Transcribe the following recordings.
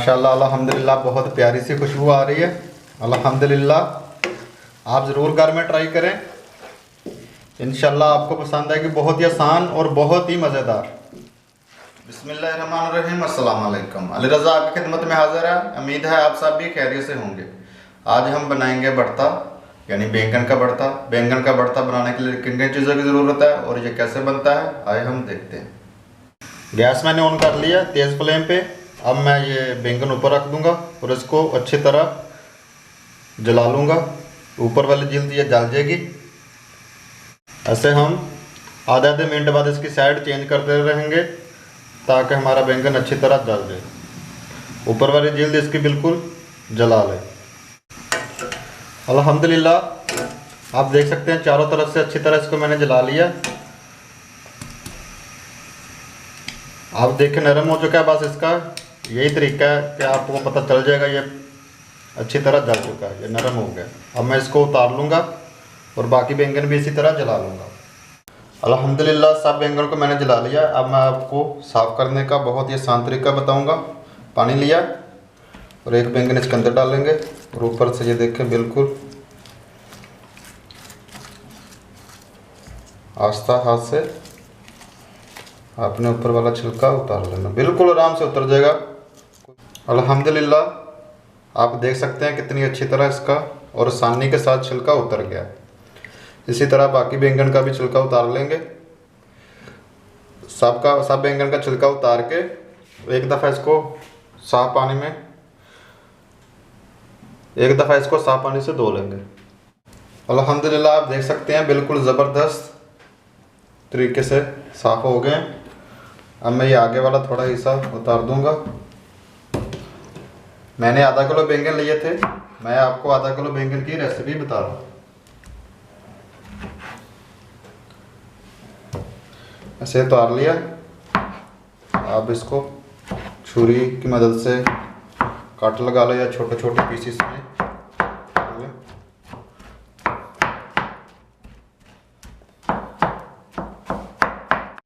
माशाल्लाह अल्हम्दुलिल्लाह बहुत प्यारी सी खुशबू आ रही है। अल्हम्दुलिल्लाह आप ज़रूर घर में ट्राई करें, इंशाल्लाह आपको पसंद आएगी। बहुत ही आसान और बहुत ही मज़ेदार। बिस्मिल्लाहिर्रहमानिर्रहीम, अस्सलाम वालेकुम। अली रज़ा आपकी खिदमत में हाज़िर है। उम्मीद है आप सब भी खैरियत से होंगे। आज हम बनाएंगे भरता, यानी बैंगन का भरता। बैंगन का भरता बनाने के लिए किन किन चीज़ों की ज़रूरत है और ये कैसे बनता है, आइए हम देखते हैं। गैस मैंने ऑन कर लिया तेज़ फ्लेम पे। अब मैं ये बैंगन ऊपर रख दूंगा और इसको अच्छी तरह जला लूँगा। ऊपर वाली जिल्द ये जल जाएगी। ऐसे हम आधे आधे मिनट बाद इसकी साइड चेंज करते रहेंगे ताकि हमारा बैंगन अच्छी तरह जल जाए। ऊपर वाली जिल्द इसकी बिल्कुल जला ले। अल्हम्दुलिल्लाह आप देख सकते हैं चारों तरफ से अच्छी तरह इसको मैंने जला लिया। आप देखें नरम हो चुका है। बस इसका यही तरीका है कि आपको पता चल जाएगा ये अच्छी तरह जल चुका है, ये नरम हो गया। अब मैं इसको उतार लूँगा और बाकी बैंगन भी इसी तरह जला लूँगा। अल्हम्दुलिल्लाह सब बैंगन को मैंने जला लिया। अब मैं आपको साफ़ करने का बहुत ही आसान तरीका बताऊँगा। पानी लिया और एक बैंगन इसके अंदर डालेंगे और ऊपर से ये देखें बिल्कुल आस्था हाथ से आपने ऊपर वाला छिलका उतार लेना, बिल्कुल आराम से उतर जाएगा। अल्हम्दुलिल्लाह आप देख सकते हैं कितनी अच्छी तरह इसका और आसानी के साथ छिलका उतर गया। इसी तरह बाकी बैंगन का भी छिलका उतार लेंगे। सब बैंगन का छिलका उतार के एक दफ़ा इसको साफ पानी से धो लेंगे। अल्हम्दुलिल्लाह आप देख सकते हैं बिल्कुल ज़बरदस्त तरीके से साफ़ हो गए। अब मैं ये आगे वाला थोड़ा हिस्सा उतार दूंगा। मैंने आधा किलो बैंगन लिए थे। मैं आपको आधा किलो बैंगन की रेसिपी बता रहा हूँ। ऐसे उतार लिया। आप इसको छुरी की मदद से काट लगा लो या छोटे छोटे पीसेस में।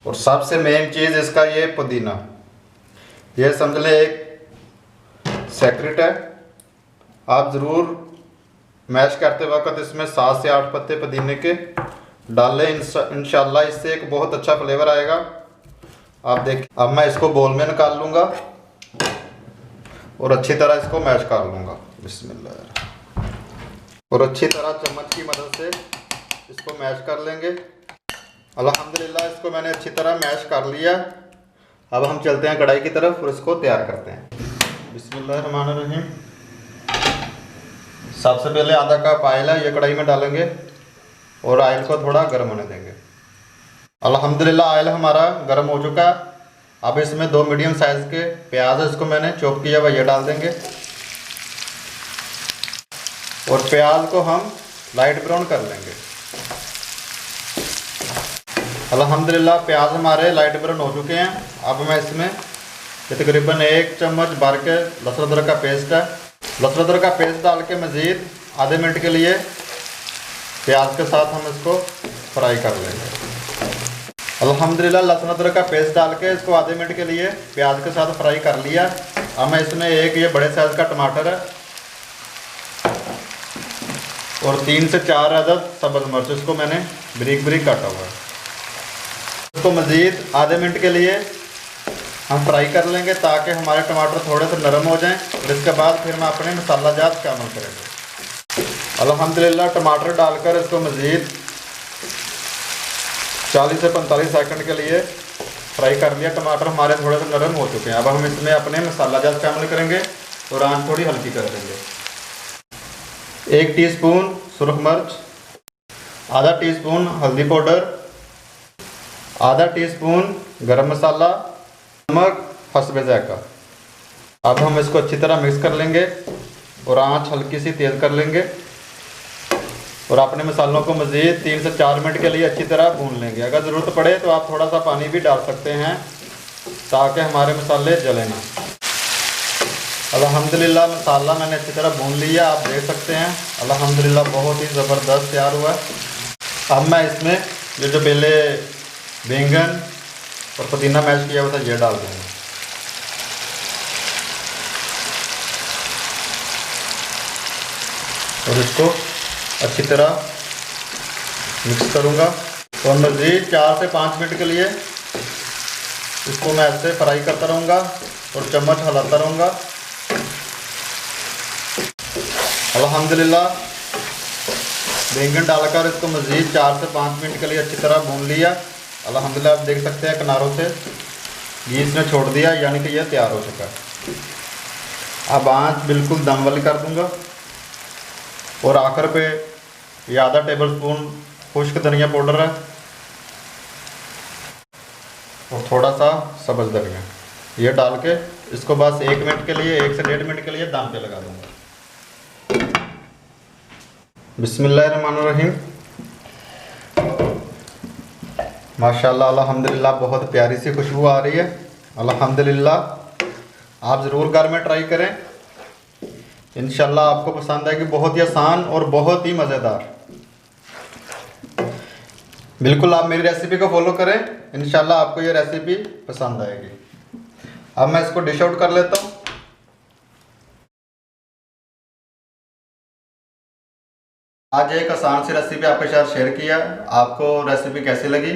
और सबसे मेन चीज़ इसका ये पुदीना, ये समझ लें एक सेक्रेट है। आप ज़रूर मैश करते वक्त इसमें 7 से 8 पत्ते पुदीने के डालें। इंशाल्लाह इससे एक बहुत अच्छा फ्लेवर आएगा। आप देखिए अब मैं इसको बोल में निकाल लूँगा और अच्छी तरह इसको मैश कर लूँगा। बिस्मिल्लाह। और अच्छी तरह चम्मच की मदद से इसको मैश कर लेंगे। अल्हम्दुलिल्लाह इसको मैंने अच्छी तरह मैश कर लिया। अब हम चलते हैं कढ़ाई की तरफ और इसको तैयार करते हैं। बिस्मिल्लाहिर्रहमानिर्रहीम। सबसे पहले आधा कप ऑयल है, ये कढ़ाई में डालेंगे और ऑयल को थोड़ा गर्म होने देंगे। अल्हम्दुलिल्लाह ऑयल हमारा गर्म हो चुका है। अब इसमें 2 मीडियम साइज़ के प्याज है, इसको मैंने चॉप किया हुआ ये डाल देंगे और प्याज को हम लाइट ब्राउन कर लेंगे। अल्हम्दुलिल्लाह प्याज हमारे लाइट ब्राउन हो चुके हैं। अब मैं इसमें तकरीबन 1 चम्मच भर के लहसुन अदरक का पेस्ट है, लहसुन अदरक का पेस्ट डाल के मज़ीद आधे मिनट के लिए प्याज के साथ हम इसको फ्राई कर लेंगे। अल्हम्दुलिल्लाह लहसुन अदरक का पेस्ट डाल के इसको आधे मिनट के लिए प्याज के साथ फ्राई कर लिया। अब मैं इसमें एक ये बड़े साइज़ का टमाटर है और 3 से 4 अदद सब्ज़ मिर्च, इसको मैंने बारीक बारीक काटा हुआ है। इसको मज़ीद आधे मिनट के लिए हम फ्राई कर लेंगे ताकि हमारे टमाटर थोड़े से नरम हो जाएं और इसके बाद फिर मैं अपने मसाला जात शामिल करेंगे। अल्हम्दुलिल्लाह टमाटर डालकर इसको मज़ीद 40 से 45 सेकंड के लिए फ्राई कर लिया। टमाटर हमारे थोड़े से नरम हो चुके हैं। अब हम इसमें अपने मसाला जात शामिल करेंगे और आंच थोड़ी हल्की कर देंगे। 1 टीस्पून सुरख मिर्च, आधा टीस्पून हल्दी पाउडर, आधा टीस्पून गरम मसाला, नमक हस्बे ज़ायक़ा। अब हम इसको अच्छी तरह मिक्स कर लेंगे और आंच हल्की सी तेज़ कर लेंगे और अपने मसालों को मज़ीद 3 से 4 मिनट के लिए अच्छी तरह भून लेंगे। अगर ज़रूरत पड़े तो आप थोड़ा सा पानी भी डाल सकते हैं ताकि हमारे मसाले जले ना। अल्हम्दुलिल्लाह मसाला मैंने अच्छी तरह भून लिया, आप देख सकते हैं। अल्हम्दुलिल्लाह बहुत ही ज़बरदस्त तैयार हुआ है। अब मैं इसमें ये जो पहले बैंगन और पुदीना मैश किया हुआ था ये डाल दूँगा। और इसको अच्छी तरह मिक्स करूँगा। और मज़ीद 4 से 5 मिनट के लिए इसको मैं ऐसे फ्राई करता रहूँगा और चम्मच हिलाता रहूँगा। अल्हम्दुलिल्लाह बैंगन डालकर इसको मज़ीद 4 से 5 मिनट के लिए अच्छी तरह भून लिया। अल्हम्दुलिल्लाह आप देख सकते हैं किनारों से घी इसने छोड़ दिया, यानी कि यह तैयार हो चुका है। अब आंच बिल्कुल दम वाली कर दूंगा और आखिर पे ये आधा टेबल स्पून खुश्क धनिया पाउडर है और थोड़ा सा सब्ज़ धनिया, ये डाल के इसको बस 1 मिनट के लिए, 1 से 1.5 मिनट के लिए दम पे लगा दूंगा। बिस्मिल्लाहिर्रहमानिर्रहीम। माशाल्लाह अल्हम्दुलिल्लाह बहुत प्यारी सी खुशबू आ रही है। अल्हम्दुलिल्लाह आप ज़रूर घर में ट्राई करें, इंशाल्लाह आपको पसंद आएगी। बहुत ही आसान और बहुत ही मज़ेदार। बिल्कुल आप मेरी रेसिपी को फॉलो करें, इंशाल्लाह आपको ये रेसिपी पसंद आएगी। अब मैं इसको डिश आउट कर लेता हूँ। आज एक आसान सी रेसिपी आपके साथ शेयर किया। आपको रेसिपी कैसी लगी?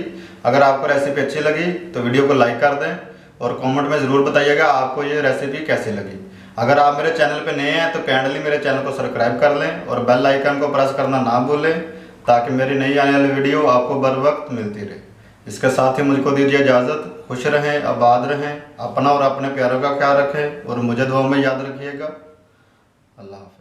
अगर आपको रेसिपी अच्छी लगी तो वीडियो को लाइक कर दें और कमेंट में ज़रूर बताइएगा आपको ये रेसिपी कैसी लगी। अगर आप मेरे चैनल पे नए हैं तो काइंडली मेरे चैनल को सब्सक्राइब कर लें और बेल आइकन को प्रेस करना ना भूलें, ताकि मेरी नई आने वाली वीडियो आपको बर वक्त मिलती रहे। इसके साथ ही मुझको दीजिए इजाज़त। खुश रहें, आबाद रहें, अपना और अपने प्यारों का ख्याल रखें और मुझे दुआ में याद रखिएगा। अल्लाह हाफ़िज़।